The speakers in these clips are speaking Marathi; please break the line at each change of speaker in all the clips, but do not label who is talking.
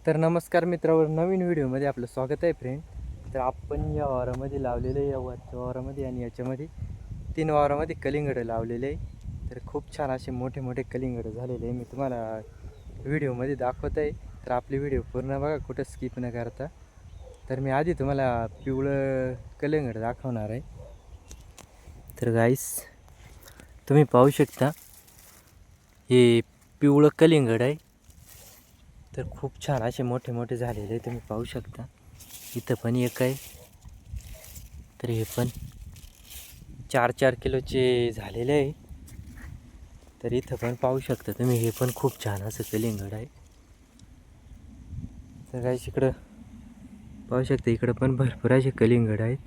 तर नमस्कार मित्रांनो, नवीन व्हिडिओमध्ये आपलं स्वागत आहे फ्रेंड. तर आपण या वावरामध्ये लावलेलं आहे, या वरच्या वावरामध्ये आणि याच्यामध्ये 3 वावरामध्ये कलिंगडं लावलेले आहे. तर खूप छान असे मोठे मोठे कलिंगडं झालेले आहे. मी तुम्हाला व्हिडिओमध्ये दाखवत आहे. तर आपली व्हिडिओ पूर्ण बघा, कुठं स्किप न करता. तर मी आधी तुम्हाला पिवळं कलिंगड दाखवणार आहे. तर गाईस, तुम्ही पाहू शकता, हे पिवळं कलिंगड आहे. तर खूप छान असे मोठे मोठे झालेले आहे, तुम्ही पाहू शकता. इथं पण एक आहे. तर हे पण 4-4 किलोचे झालेले आहे. तर इथं पण पाहू शकता तुम्ही, हे पण खूप छान असं कलिंगड आहे. तर काही इकडं पाहू शकता, इकडं पण भरपूर असे कलिंगड आहेत.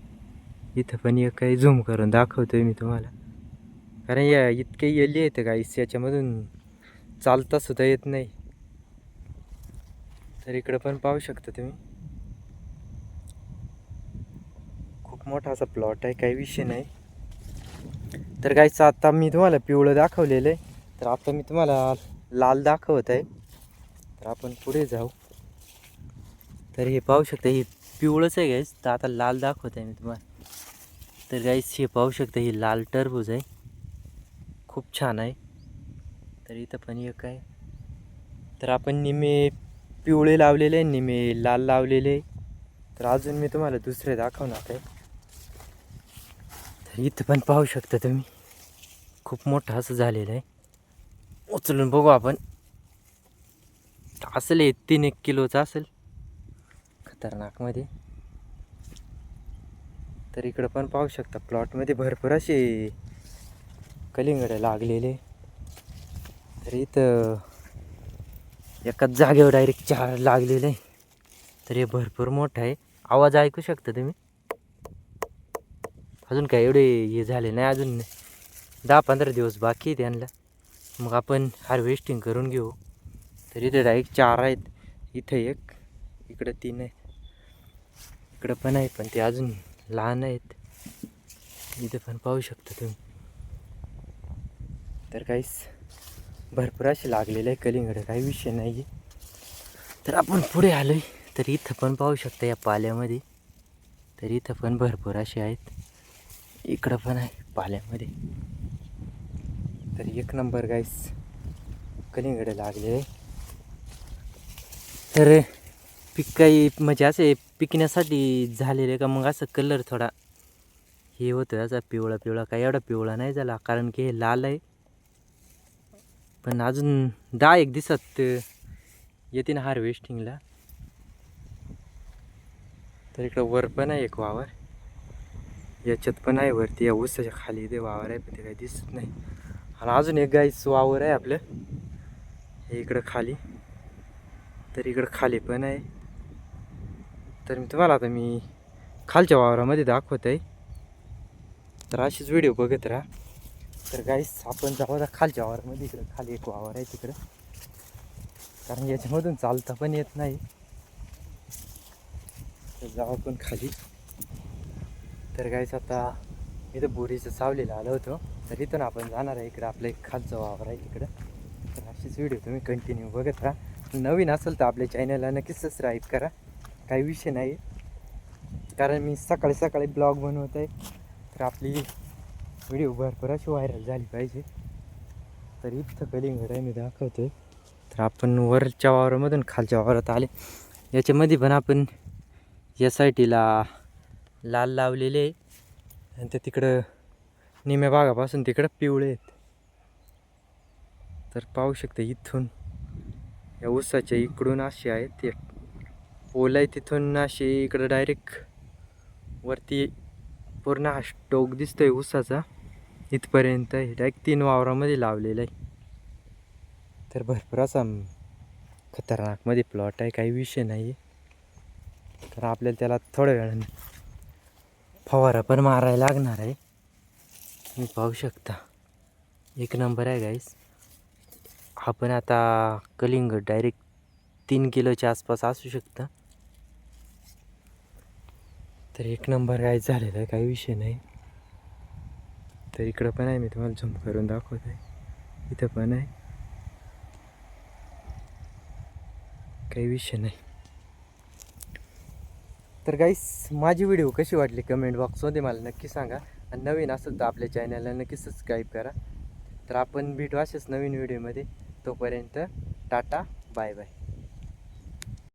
इथं पण एक काही झूम करून दाखवतोय मी तुम्हाला, कारण या इतके येल्ली आहेत गाईस, याच्यामधून चालता सुद्धा येत नाही. तर इकडं पण पाहू शकता तुम्ही, खूप मोठा असा प्लॉट आहे, काही विषय नाही. तर गाईस, आता मी तुम्हाला पिवळं दाखवलेलं आहे. तर आता मी तुम्हाला लाल दाखवत आहे. तर आपण पुढे जाऊ. तर हे पाहू शकता, हे पिवळंच आहे गाईस. तर आता लाल दाखवत आहे मी तुम्हाला. तर गाईस, हे पाहू शकता, हे लाल टरबूज आहे, खूप छान आहे. तर इथं पण एक आहे. तर आपण निमे पिवळे लावलेले आहे, निमे लाल लावलेले. तर अजून मी तुम्हाला दुसरे दाखवणार आहे. तर इथं पण पाहू शकता तुम्ही, खूप मोठं असं झालेलं आहे. उचलून बघू आपण. असेल हे 3-1 किलोचं असेल, खतरनाकमध्ये. तर इकडं पण पाहू शकता, प्लॉटमध्ये भरपूर असे कलिंगड लागलेले. तर इथं एकाच जागेवर डायरेक्ट 4 लागलेले आहे. तर हे भरपूर मोठं आहे. आवाज ऐकू शकता तुम्ही. अजून काय एवढे हे झाले नाही, अजून 10-15 दिवस बाकी आहे त्यांना. मग आपण हार्वेस्टिंग करून घेऊ. तर इथे डायरेक्ट 4 आहेत. इथं एक, इकडं 3 आहेत, इकडं पण आहे, पण ते अजून लहान आहेत. इथे पण पाहू शकता तुम्ही. तर काहीच भरपूर असे लागलेले आहे कलिंगड, काही विषय नाही. तर आपण पुढे आलोय. तर इथं पण पाहू शकता, या पाल्यामध्ये. तर इथं पण भरपूर असे आहेत. इकडं पण आहे पाल्यामध्ये. तर एक नंबर गाईस कलिंगड लागले. तर पीक काही म्हणजे असे पिकण्यासाठी झालेले का, मग असं कलर थोडा हे होतं, असा पिवळा पिवळा. काही एवढा पिवळा नाही झाला, कारण की हे लाल आहे. पण अजून 10-1 दिवसात येते ना हार्वेस्टिंगला. तर इकडं वर पण आहे एक वावर, याच्यात पण आहे वरती, या ऊसाच्या खाली ते वावर आहे, पण ते काही दिसत नाही. आणि अजून एक गाईस वावर आहे आपलं, हे इकडं खाली. तर इकडं खाली पण आहे. तर मी तुम्हाला आता खालच्या वावरामध्ये दाखवत आहे. तर अशीच व्हिडिओ बघत राहा. तर गाईस, आपण जाऊ आता खालच्या वावरामध्ये. इकडं खाली एक वावर आहे तिकडं, कारण याच्यामधून चालता पण येत नाही. तर जाऊ आपण खाली. तर गाईस, आता इथं बोरीचं सावलीला आलो होतो. तर इथून आपण जाणार आहे इकडं, आपलं एक खालचं वावर आहे तिकडं. तर अशीच व्हिडिओ तुम्ही कंटिन्यू बघत राहा. नवीन असेल तर आपल्या चॅनलला नक्कीच सबस्क्राईब करा, काही विषय नाही. कारण मी सकाळी सकाळी ब्लॉग बनवत आहे, तर आपली व्हिडिओ भरपूर अशी व्हायरल झाली पाहिजे. तर इथं कलिंगड आहे, मी दाखवतोय. तर आपण वरच्या वावरामधून खालच्या वावरात आले. याच्यामध्ये पण आपण या साईडला लाल लावलेले आहे, आणि ते तिकडं निम्या भागापासून तिकडं पिवळे आहेत. तर पाहू शकता, इथून या ऊसाच्या इकडून असे आहेत ते पोल आहे, तिथून असे इकडं डायरेक्ट वरती पूर्ण हा स्टोक दिसतोय ऊसाचा, इथपर्यंत आहे. डायरेक्ट 3 वावरामध्ये लावलेलं आहे. तर भरपूर असा खतरनाकमध्ये प्लॉट आहे, काही विषय नाही. तर आपल्याला त्याला थोड्या वेळाने फवारा पण मारायला लागणार आहे. तुम्ही पाहू शकता, एक नंबर आहे गाईस. आपण आता कलिंगड डायरेक्ट 3 किलोच्या आसपास असू शकतं. तर एक नंबर गाईस झालेला आहे, काही विषय नाही. तर इकडं पण आहे, मी तुम्हाला झूम करून दाखवत आहे. इथं पण आहे, काही विषय नाही. तर गाईस, माझी व्हिडिओ कशी वाटली कमेंट बॉक्समध्ये मला नक्की सांगा. आणि नवीन असेल तर आपल्या चॅनलला नक्की सबस्क्राईब करा. तर आपण भेटू असेच नवीन व्हिडिओमध्ये. तोपर्यंत टाटा, बाय बाय.